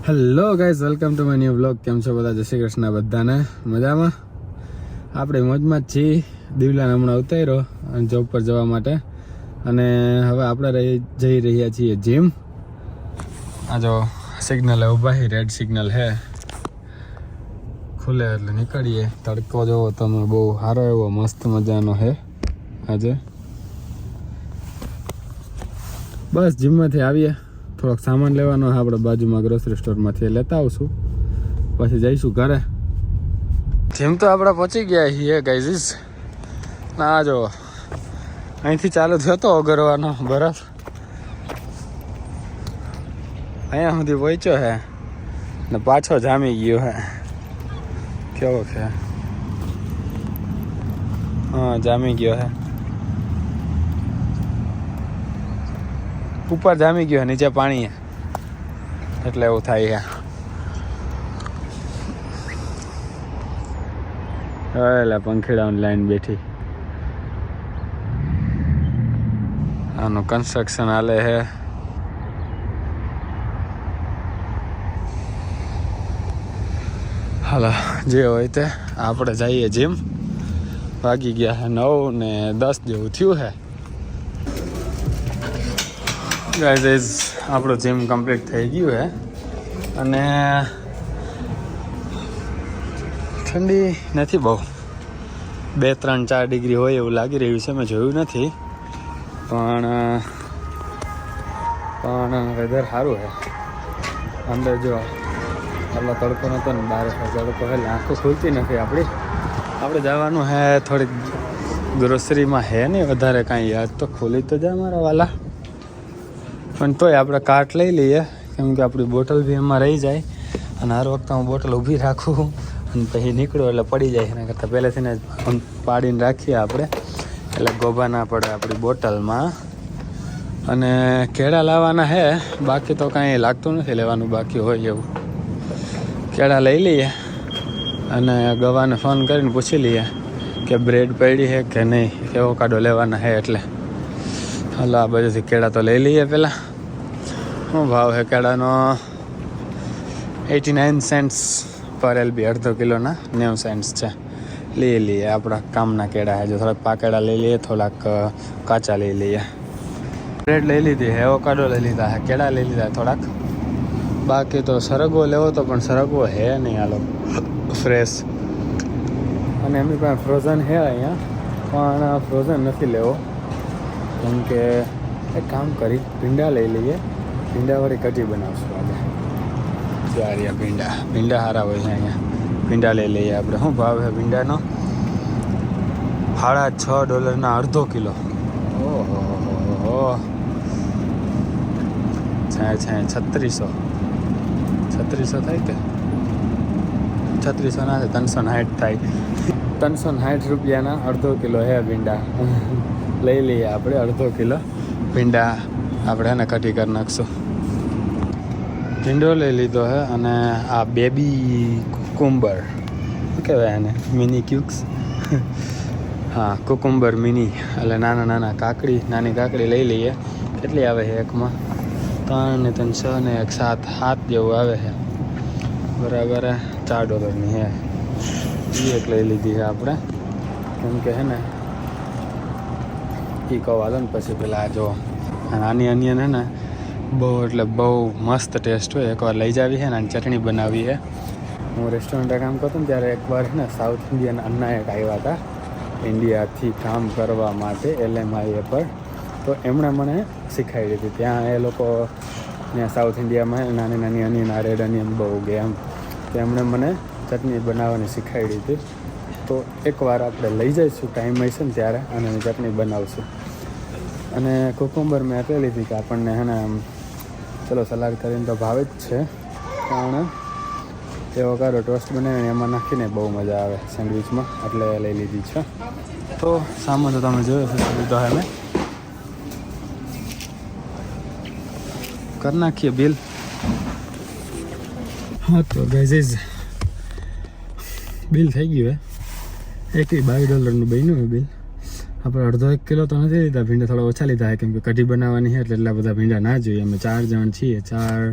Hello guys, welcome to my new vlog. કેમ છો બધા? જય શ્રી કૃષ્ણ. બધાને મજામાં? આપણે મોજમાં જ છીએ. દિવલાને હમણાં ઉતાર્યો જોબ પર જવા માટે, અને હવે આપણે જઈ રહ્યા છીએ જીમ. આ જો સિગ્નલ ઊભા છે, રેડ સિગ્નલ હે, ખુલે એટલે નીકળીએ. તડકો જોવો તમે, બહુ સારો એવો મસ્ત મજાનો હે આજે. બસ જીમમાંથી આવીએ, થોડોક સામાન લેવાનો છે આપણે બાજુમાં ગ્રોસરી સ્ટોરમાંથી, લેતા આવશું પછી જઈશું ઘરે. જીમ તો આપણે પહોંચી ગયા છીએ ગાઈઝ. ના જો અહીંથી ચાલુ થયો તો ઓગરવાનો બરફ, અહીંયા સુધી પહોંચ્યો હે ને પાછો જામી ગયો હે. કેવો છે? હા, જામી ગયો હે. ઉપર જામી ગયો, નીચે પાણી એટલે એવું થાય છે. એટલે પંખીડાની લાઈન બેઠી. આનું કન્સ્ટ્રક્શન હાલે છે. હાલો, જે હોય તે આપણે જઈએ જીમ. વાગી ગયા છે 9:10 જેવું થયું છે. ગાઈઝ આપણું જીમ કમ્પ્લીટ થઈ ગયું છે, અને ઠંડી નથી બહુ, 2, 3, 4 ડિગ્રી હોય એવું લાગી રહ્યું છે. મેં જોયું નથી, પણ વેધર સારું છે. અંદર જો આટલો તડકો નહોતો ને, બહાર તડકો એટલે આંખો ખુલતી નથી આપણી. આપણે જવાનું છે થોડીક ગ્રોસરીમાં, હે નહીં વધારે કાંઈ. યાદ તો ખોલી તો જાય મારા વાલા, પણ તોય આપણે કાર્ટ લઈ લઈએ, કેમ કે આપણી બોટલ બી એમાં રહી જાય. અને હર વખતે હું બોટલ ઊભી રાખું અને પછી નીકળું એટલે પડી જાય. એના કરતાં પહેલેથી ને પાડીને રાખીએ આપણે, એટલે ગોભા ના પડે આપણી બોટલમાં. અને કેળા લાવવાના છે, બાકી તો કાંઈ લાગતું નથી લેવાનું બાકી હોય એવું. કેળા લઈ લઈએ અને ગવાને ફોન કરીને પૂછી લઈએ કે બ્રેડ પડી છે કે નહીં, એવોકાડો લેવાના છે એટલે. હાલો, આ બાજુથી કેળા તો લઈ લઈએ પહેલાં. શું ભાવ છે કેળાનો? 89 સેન્ટ્સ પર LB, અડધો કિલોના 90 સેન્ટ્સ છે. લઈ લઈએ, આપણા કામના કેળા છે. જો થોડાક પાકેડા લઈ લઈએ, થોડાક કાચા લઈ લઈએ. બ્રેડ લઈ લીધી, એવોકાડો લઈ લીધા છે, કેળા લઈ લીધા થોડાક. બાકી તો સરગવો લેવો તો, પણ સરગવો હે નહીં હાલો ફ્રેશ. અને એમની પાસે ફ્રોઝન છે અહીંયા, પણ ફ્રોઝન નથી લેવો, કેમ કે એક કામ કરી ભીંડા લઈ લઈએ. ભીંડાવાળી કઢી બનાવશું આજે. સારી ભીંડા સારા હોય છે અહીંયા. ભીંડા લઈ લઈએ આપણે. શું ભાવ છે ભીંડાનો? $6.5 અડધો કિલો. ઓહો, છે 3600 થાય કે 3600 ના છે, 360 થાય. 360 રૂપિયાના અડધો કિલો હે ભીંડા. લઈ લઈએ આપણે અડધો કિલો ભીંડા. આપણે એને કઢી કરી નાખશું. ભીંડો લઈ લીધો છે, અને આ બેબી કુકુંબર શું કહેવાય એને? મિની ક્યુક્સ. હા, કુકુંબર મિની, એટલે નાની કાકડી લઈ લઈએ. કેટલી આવે છે એકમાં? 3 ને 3, 6 ને 1, 7 જેવું આવે છે. બરાબર, $4ની છે. એ એક લઈ લીધી છે આપણે, કેમ કે હે ને એ કહો હાલો ને પછી પેલા જો આની અનિયન હે ને બહુ એટલે બહુ મસ્ત ટેસ્ટ હોય. એકવાર લઈ જાવી છે ને, આની ચટણી બનાવી છે. હું રેસ્ટોરન્ટે કામ કરતો ને ત્યારે એકવાર છે ને સાઉથ ઇન્ડિયન અન્ના એક આવ્યા હતા ઇન્ડિયાથી કામ કરવા માટે LMIA પર. તો એમણે મને શીખવાડી હતી. ત્યાં એ લોકો ત્યાં સાઉથ ઇન્ડિયામાં નાની અનિયન, આ રેડ અનિયન બહુ ઉગે એમ. તો એમણે મને ચટણી બનાવવાની શીખવાડી હતી. તો એકવાર આપણે લઈ જઈશું, ટાઈમ હશે ને ત્યારે, અને એની ચટણી બનાવશું. અને કુકુંબર મેં આપી લીધી કે આપણને હે ને ચલો સલાડ કરીને તો ભાવે જ છે, પણ એવોકાડો ટોસ્ટ બનાવીને એમાં નાખીને બહુ મજા આવે સેન્ડવિચમાં, એટલે લઈ લીધી છે. તો સામાન તો તમે જોયો છે, લીધો હે મેં. કરી નાખીએ બિલ. હા તો ગાઈઝ બિલ થઈ ગયું હે. $22 બન્યું બિલ. આપણે અડધો 1 કિલો તો નથી લીધા ભીંડા, થોડા ઓછા લીધા કેમ કે કઢી બનાવવાની છે એટલે એટલા બધા ભીંડા ના જોઈએ. અમે 4 જણ છીએ, 4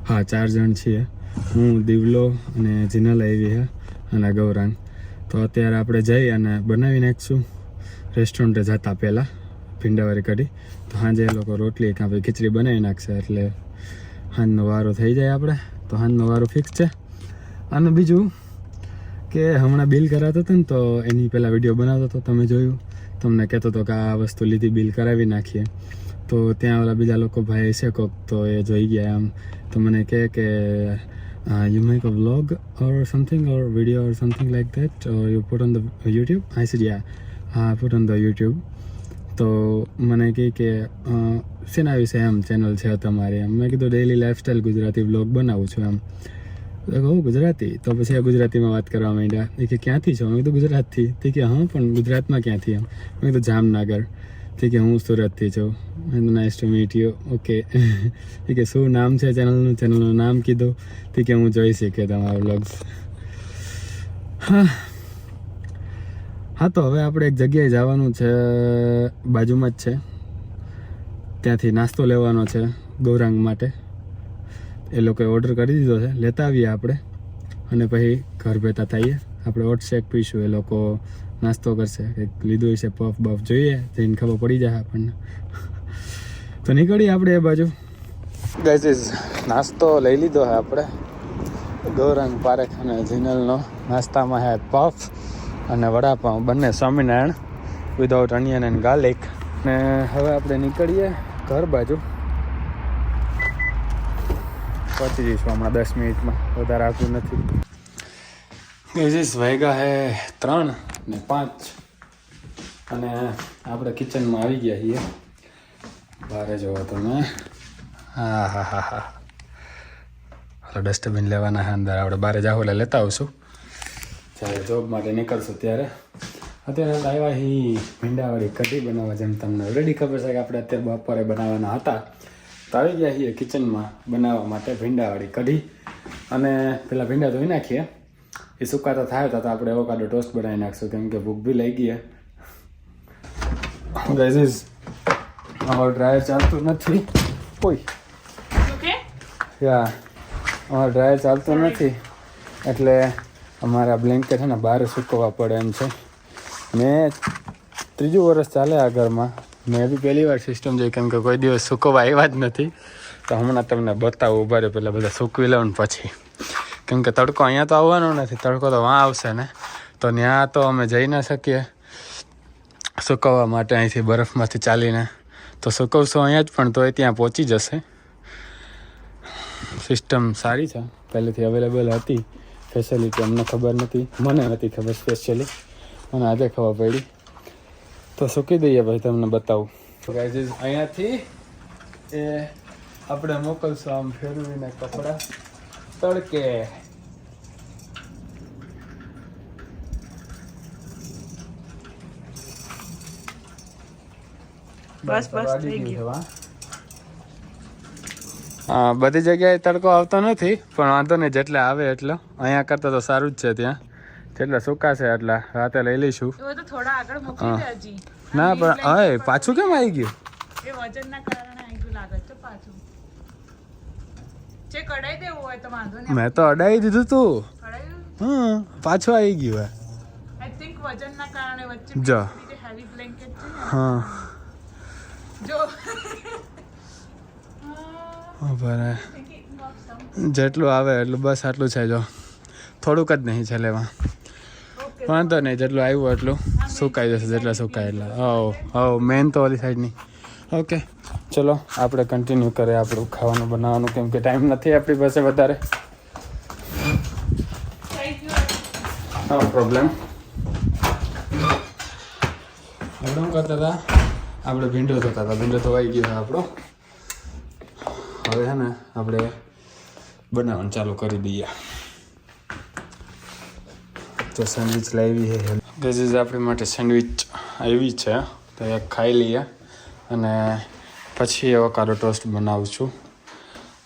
હા 4 જણ છીએ, હું, દિવલો અને જીનલ આવી છે અને ગૌરાંગ. તો અત્યારે આપણે જઈ અને બનાવી નાખીશું રેસ્ટોરન્ટે જતા પહેલાં ભીંડાવાળી કઢી. તો સાંજે એ લોકો રોટલી કાં ભાઈ ખીચડી બનાવી નાખશે એટલે સાંજનો વારો થઈ જાય આપણે. તો સાંજનો વારો ફિક્સ છે. અને બીજું કે હમણાં બિલ કરાવતો હતો ને તો એની પહેલાં વિડીયો બનાવતો હતો, તમે જોયું, તમને કહેતો હતો કે આ વસ્તુ લીધી બિલ કરાવી નાખીએ. તો ત્યાં ઓલા બીજા લોકો ભાઈ છે કોક, તો એ જોઈ ગયા આમ, તો મને કહે કે you make a vlog or something or video or something like that or you put on the YouTube? I said yeah, I put on the YouTube. તો મને કહે કે શેના વિશે એમ ચેનલ છે તમારી? એમ મેં કીધું ડેઇલી લાઈફસ્ટાઈલ ગુજરાતી વ્લોગ બનાવું છું એમ. તો કહું ગુજરાતી? તો પછી ગુજરાતીમાં વાત કરવા માંડ્યા. એ કે ક્યાંથી છો? મેં કીધું ગુજરાતથી. તે કે હા પણ ગુજરાતમાં ક્યાંથી? એમ મેં કીધું જામનગર. તે કે હું સુરતથી છું. Nice to meet you. Okay. એ કે શું નામ છે ચેનલનું? ચેનલનું નામ કીધું. તે કે હું જોઈ શીખે તમારા વ્લોગ્સ. હા તો હવે આપણે એક જગ્યાએ જવાનું છે, બાજુમાં જ છે, ત્યાંથી નાસ્તો લેવાનો છે ગૌરાંગ માટે. એ લોકોએ ઓર્ડર કરી દીધો છે, લેતા આવીએ આપણે અને પછી ઘર ભેતા થઈએ. આપણે હોટ શેક પીશું, એ લોકો નાસ્તો કરશે, કંઈક લીધું હશે પફ બફ, જોઈએ જઈને ખબર પડી જાય આપણને. તો નીકળીએ આપણે એ બાજુ. ગાઈઝ નાસ્તો લઈ લીધો છે આપણે, ગૌરાંગ, પારેખ અને જીનલનો. નાસ્તામાં છે પફ અને વડાપાઉં, બંને Swaminarayan without onion and garlic. ને હવે આપણે નીકળીએ ઘર બાજુ. પહોંચી જઈશું હમણાં 10 મિનિટમાં, વધારે આગળ નથી. ગાઈઝ વાગ્યા છે 3 ને 5 અને આપણે કિચનમાં આવી ગયા છીએ. બહાર જોવો તમે. હા હા હા હા, હાલો ડસ્ટબિન લેવાના છે અંદર. આપણે બહાર જાવ એટલે લેતા આવશું જ્યારે જોબ માટે નીકળશું ત્યારે. અત્યારે આવ્યા ही ભીંડાવાળી કઢી બનાવવા, જેમ તમને ઓલરેડી ખબર છે કે આપણે અત્યારે બપોરે બનાવવાના હતા. તો આવી ગયા છીએ કિચનમાં બનાવવા માટે ભીંડાવાળી કઢી. અને પેલા ભીંડા ધોઈ નાખીએ, એ સુકાતા થાય તો આપણે એવોકાડો ટોસ્ટ બનાવી નાખશું, કેમ કે ભૂખ બી લઈ ગઈ. ગાઈઝ અમારું ડ્રાયર ચાલતું નથી. ઓય યા, અમારું ડ્રાયર ચાલતું નથી એટલે અમારા બ્લેન્કેટ છે ને બહાર સૂકવવા પડે એમ છે. મેં 3જું વર્ષ ચાલે આ ઘરમાં, મેં બી પહેલી વાર સિસ્ટમ જોઈ, કેમ કે કોઈ દિવસ સૂકવવા આવ્યા જ નથી. તો હમણાં તમને બતાવું, ઉભા રહે પહેલાં બધા સૂકવી લઉં ને પછી, કેમ કે તડકો અહીંયા તો આવવાનો નથી, તડકો તો વાં આવશે ને. તો ત્યાં તો અમે જઈ ના શકીએ સૂકવવા માટે અહીંથી બરફમાંથી ચાલીને. તો સૂકવશું અહીંયા જ, પણ તોય ત્યાં પહોંચી જશે. સિસ્ટમ સારી છે, પહેલેથી અવેલેબલ હતી ફેસિલિટી, અમને ખબર નથી, મને નથી ખબર સ્પેશિયલી, મને આજે ખબર પડી. તો સૂકી દઈએ ભાઈ, તમને બતાવું. ગાઈઝ અહીંયાથી એ આપણે મોકલશું આમ ફેરવીને કપડાં તડકે. બસ થઈ ગયું. હા, બધી જગ્યાએ તડકો આવતો નથી, પણ વાંધો નહીં, જેટલે આવે એટલો. અહીંયા કરતા તો સારું જ છે, ત્યાં જેટલા સુકાશે એટલા રાતે લઈ લઈશું. ના પણ હવે પાછું કેમ આવી ગયું? મેં તો અડાઈ દીધું તું. હા, પાછું આવી ગયું. જો હા બરાબર, જેટલું આવે એટલું બસ આટલું છે. જો થોડુંક જ નહીં છે લેવા, વાંધો નહીં, જેટલું આવ્યું એટલું સુકાઈ જશે, જેટલા સુકાય એટલા. મેન તો ઓલી સાઈડની. ઓકે ચલો આપણે કન્ટિન્યુ કરીએ આપણું ખાવાનું બનાવવાનું, કેમ કે ટાઈમ નથી આપણી પાસે વધારે. નો પ્રોબ્લેમ. આપણે શું કરતા હતા? આપણે ભીંડો ધોતા હતા. ભીંડો ધોવાઈ ગયો છે આપણો. હવે છે ને આપણે બનાવવાનું ચાલુ કરી દઈએ. તો સેન્ડવિચ લાવી છે. ગાઈઝ આપણી માટે સેન્ડવિચ આવી છે, તો એક ખાઈ લઈએ અને પછી એવોકાડો ટોસ્ટ બનાવું છું.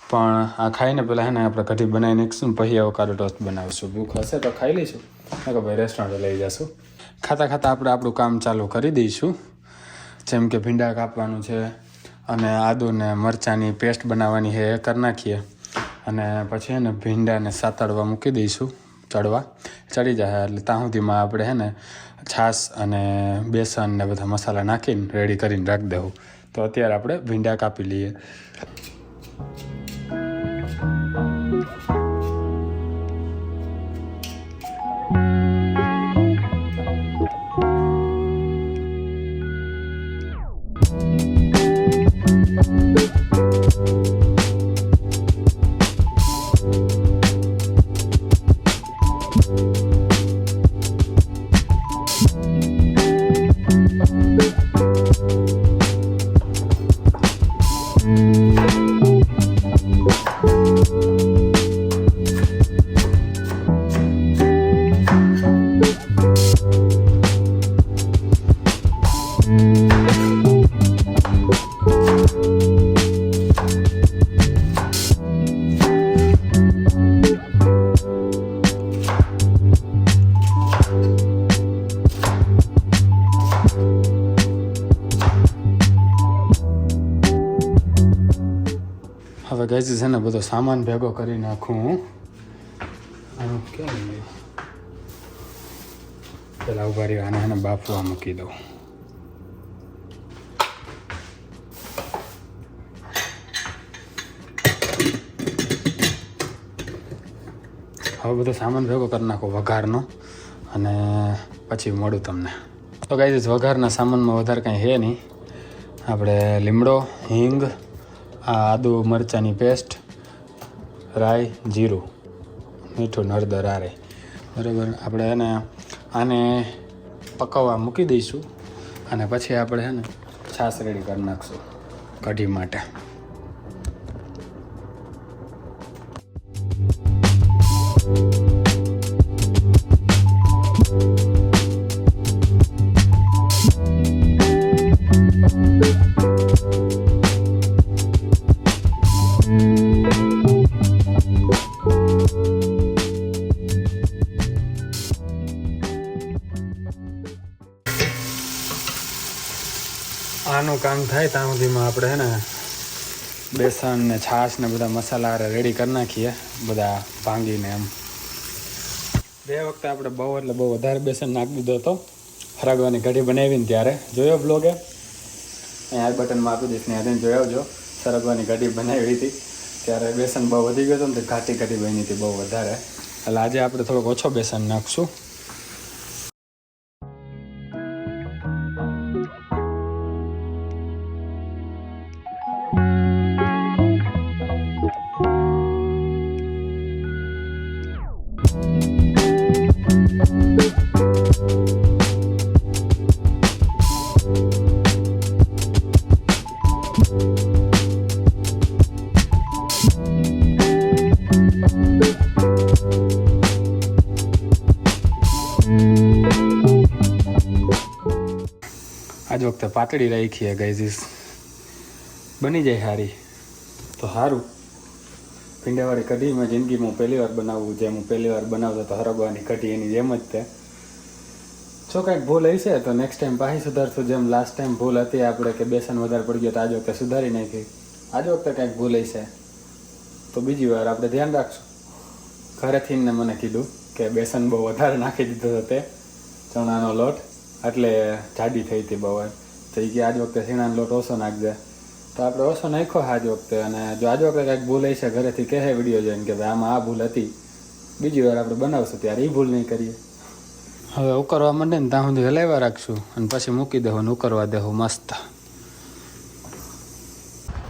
પણ આ ખાઈને પહેલાં છે ને આપણે કઢી બનાવી નાખીશું ને પછી એવોકાડો ટોસ્ટ બનાવીશું. ભૂખ હશે તો ખાઈ લઈશું, કે ભાઈ રેસ્ટોરન્ટે લઈ જઈશું. ખાતા ખાતા આપણે આપણું કામ ચાલુ કરી દઈશું. જેમ કે ભીંડા કાપવાનું છે અને આદુ ને મરચાંની પેસ્ટ બનાવવાની છે, એ કરી નાખીએ. અને પછી હે ને ભીંડાને સાતળવા મૂકી દઈશું ચડી જાય એટલે ત્યાં સુધીમાં આપણે હે ને છાશ અને બેસન ને બધા મસાલા નાખીને રેડી કરીને રાખી દઉં. તો અત્યારે આપણે ભીંડા કાપી લઈએ. હવે ગાઈઝ છે ને બધો સામાન ભેગો કરી નાખું હું. આનું ક્યાં ગયું? પેલા ઉભા રહ્યો, આને બાફવા મૂકી દઉં. હવે બધો સામાન ભેગો કરી નાખો વઘારનો, અને પછી મળું તમને. તો ગાઈઝ વઘારના સામાનમાં વધારે કાંઈ છે નહીં. આપણે લીમડો, હિંગ, આદુ મરચાંની પેસ્ટ, રાઈ, જીરું, મીઠું, હળદર, આરે. બરાબર. આપણે એને આને પકવવા મૂકી દઈશું અને પછી આપણે છે ને છાશ રેડી કરી નાખશું કઢી માટે. આનું કામ થાય ત્યાં સુધીમાં આપણે છે ને બેસન ને છાશ ને બધા મસાલા રેડી કરી નાખીએ, બધા ભાંગીને. એમ બે વખતે આપણે બહુ એટલે બહુ વધારે બેસન નાખી દીધો હતો હરાગવાની કઢી બનાવીને. ત્યારે જોયો બ્લોગે, અહીંયા બટનમાં આપી દઈશ, ને આને જોયો જો સરગવાની કઢી બનાવી હતી ત્યારે બેસન બહુ વધી ગયો હતો ને, ઘાટી કઢી બની હતી બહુ વધારે. એટલે આજે આપણે થોડોક ઓછો બેસન નાખશું. આજ વખતે પાતળી રાખીએ ગાઈઝ, બની જાય સારી તો સારું. ભીંડાવાળી કઢી મેં જિંદગીમાં પહેલી વાર બનાવવું, જેમ હું પહેલી વાર બનાવતો તો હરગવાની કઢી એની જેમ જ તે. જો કાંઈક ભૂલ હશે તો નેક્સ્ટ ટાઈમ પાછી સુધારશું. જેમ લાસ્ટ ટાઈમ ભૂલ હતી આપણે કે બેસન વધારે પડી ગયો તો આજ વખતે સુધારી નાખી. આજ વખતે કાંઈક ભૂલ હશે તો બીજી વાર આપણે ધ્યાન રાખશું. ઘરેથી ને મને કીધું કે બેસન બહુ વધારે નાખી દીધો હતો તે ચણાનો લોટ, એટલે જાડી થઈ હતી બહુ. તો એ કે આજ વખતે સીણાનો લોટ ઓછો નાખજે, તો આપણે ઓછો નાખ્યો આજ વખતે. અને જો આજ વખતે કાંઈક ભૂલ હશે ઘરેથી કહે વિડીયો જોઈને કે ભાઈ આમાં આ ભૂલ હતી, બીજી વાર આપણે બનાવશું ત્યારે એ ભૂલ નહીં કરીએ. હવે ઉકળવા માંડે ને ત્યાં સુધી હલાવ્યા રાખશું અને પછી મૂકી દેવું ને ઉકળવા દેવું મસ્ત.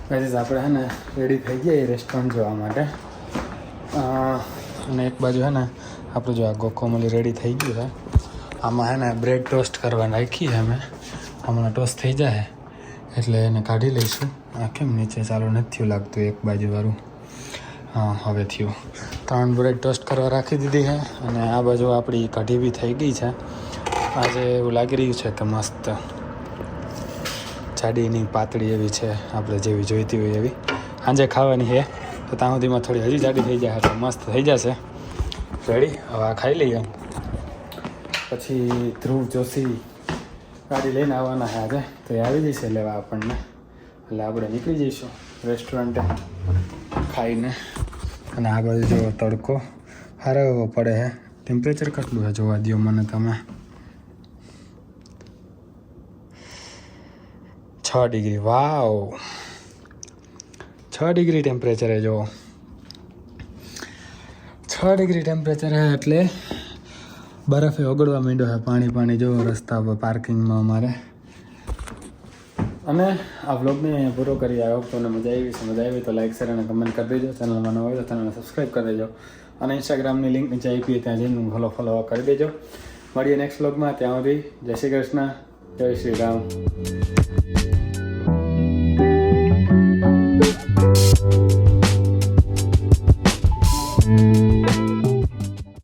ગાઈઝ આપણે છે ને રેડી થઈ ગયા રેસ્ટોરન્ટ જવા માટે. અને એક બાજુ છે ને આપણું જો આ ગોકોમલી રેડી થઈ ગયું છે. આમાં છે ને બ્રેડ ટોસ્ટ કરવા નાખી છે અમે. હમણાં ટોસ્ટ થઈ જાય એટલે એને કાઢી લઈશું. આ કેમ નીચે ચાલુ નથી થયું લાગતું એક બાજુવાળું? હા હવે થયું. 3 બ્રેડ ટોસ્ટ કરવા રાખી દીધી છે. અને આ બાજુ આપણી કઢી બી થઈ ગઈ છે. આજે એવું લાગી રહ્યું છે કે મસ્ત જાડીની પાતળી એવી છે, આપણે જેવી જોઈતી હોય એવી. સાંજે ખાવાની છે તો ત્યાં સુધીમાં થોડી હજી જાડી થઈ જાય એટલે મસ્ત થઈ જશે. રેડી. હવે આ ખાઈ લઈએ. પછી ધ્રુવ જોશી ગાડી લઈને આવવાના છે આજે, તો એ આવી જશે લેવા આપણને. એટલે આપણે નીકળી જઈશું રેસ્ટોરન્ટે ખાઈને. અને આ બાજુ જો તડકો સારો એવો પડે છે. ટેમ્પરેચર કેટલું છે જોવા દો મને તમે. 6 ડિગ્રી. વાવ, 6 ડિગ્રી ટેમ્પરેચર છે. જો 6 ડિગ્રી ટેમ્પરેચર છે એટલે બરફે ઓગળવા માંડ્યો છે. પાણી જો રસ્તા પર પાર્કિંગમાં અમારે. અને આ વ્લોગને પૂરો કરી આવ્યો. તમને મજા આવી તો લાઈક શેર અને કમેન્ટ કરી દેજો. ચેનલમાં ન હોય તો ચેનલને સબસ્ક્રાઈબ કરી દેજો. અને ઇન્સ્ટાગ્રામની લિંક નીચે આપી ત્યાં જઈને ફોલો કરી દેજો. મળીએ નેક્સ્ટ વ્લોગમાં. ત્યાં સુધી જય શ્રી કૃષ્ણ, જય શ્રી રામ.